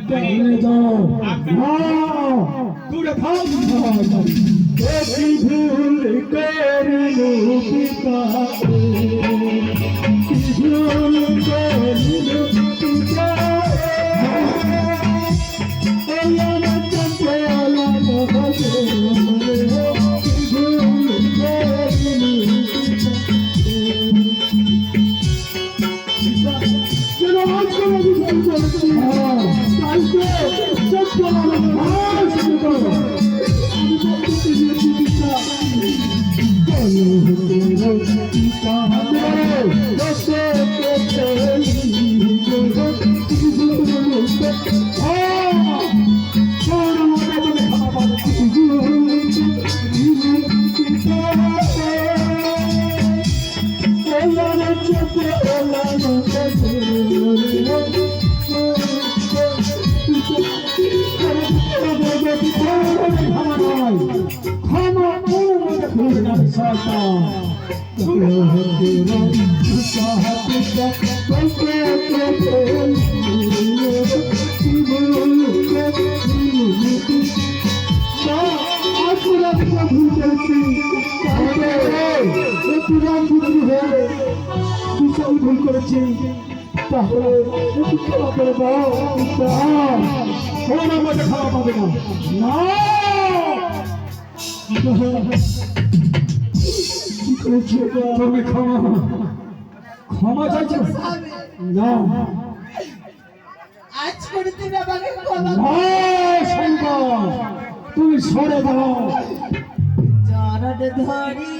চলে যাও না দূরে থাক কি ভুল করিলু পিতা কি ভুল করিলু পিতা ওলা চলে ওলা বসে কি ভুল করিলু পিতা যেন আজ করে দিতে চলেছি কালকে সত্য আমার ভাই শুনে করো আমি বলতে দিয়েছি পিতা ভুল করেছি তাহলে ক্ষমা করে দাও আমাকে ক্ষমা পাবে না কি করেছি তুমি ক্ষমা চাইছো না আজ করে তুমি আমাকে ক্ষমা তুমি সরে দাও চরণ ধরি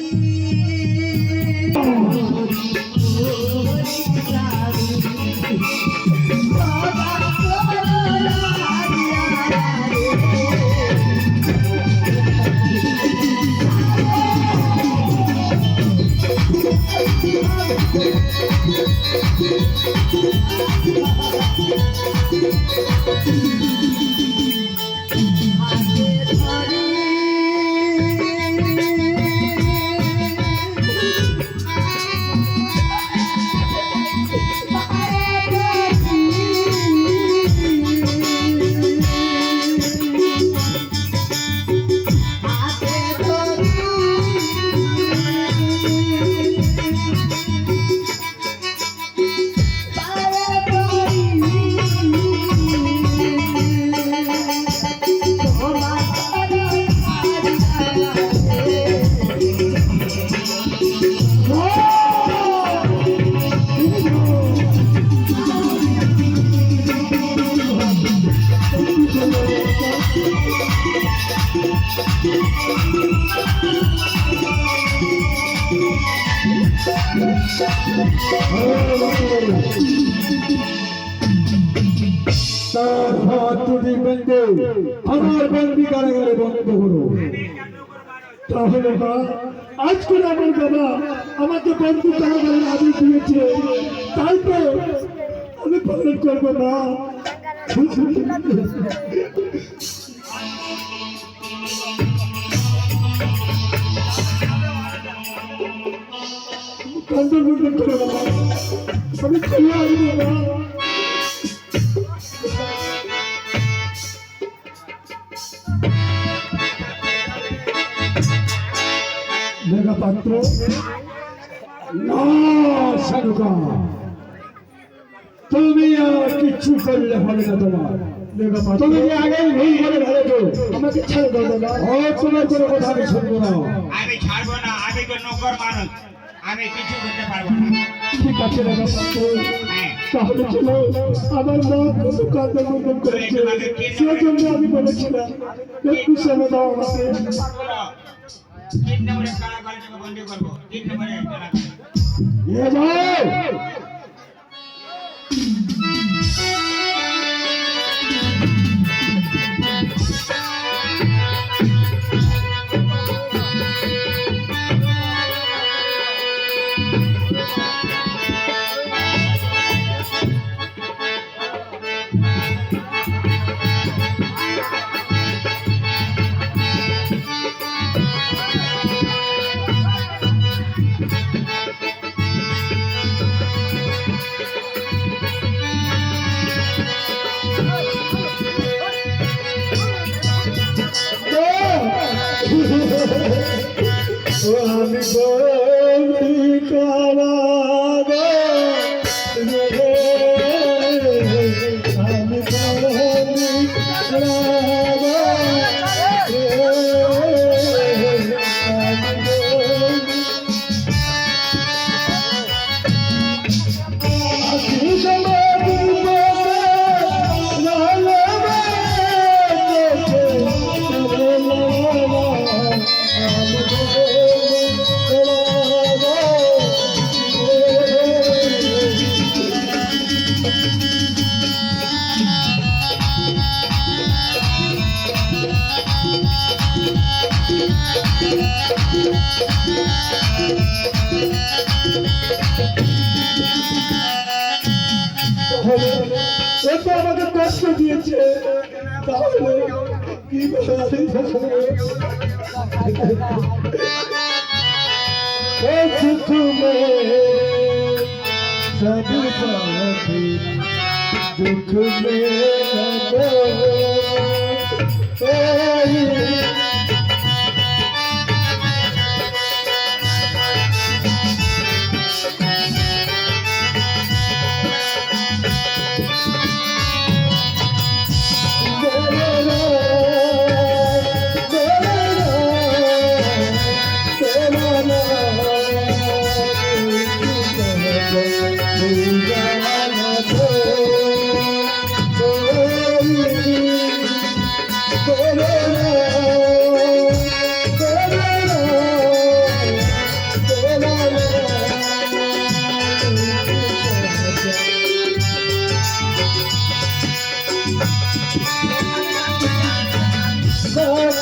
তার হাত দুটি বেঁধে আমার বন্দি কারাগারে বন্ধ করো তাহলে আজ করে আমার বাবা আমাকে বন্দি কারাগারের আদেশ দিয়েছে তাই তো আমি পালন করবো না কান্দন বন্ধন করে বাবা আমি চলে আসবো না মেঘা পাত্র না সানুকা তুমি আর কিচ্ছু করলে হবে না তোমার মেঘা পাত্র তুমি যে আগে ভুল করে ভেবেছো আমাকে ছেড়ে দেবে না ও তোমার কোনো কথা আমি শুনবো না আমি ছাড়বো না আমি তো নকর মানুষ আমি কিছু করতে পারবো না ঠিক আছে মেঘা পাত্র তাহলে চলো আমার মা কত কান্দন বন্ধন করেছে সেজন্য আমি বলেছিলাম একটু সময় দাও আমাকে 3 নম্বরে কারাগারে থেকে বন্দি করবো 3 নম্বরে এ যাও ও আমি বন্দি কারাগারে আমি বন্দি এত আমাকে কষ্ট দিয়েছে, তাহলে কি सुख में सब साथी दुख में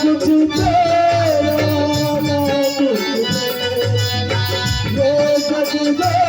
कुछ तेरा ना कुछ मैं जग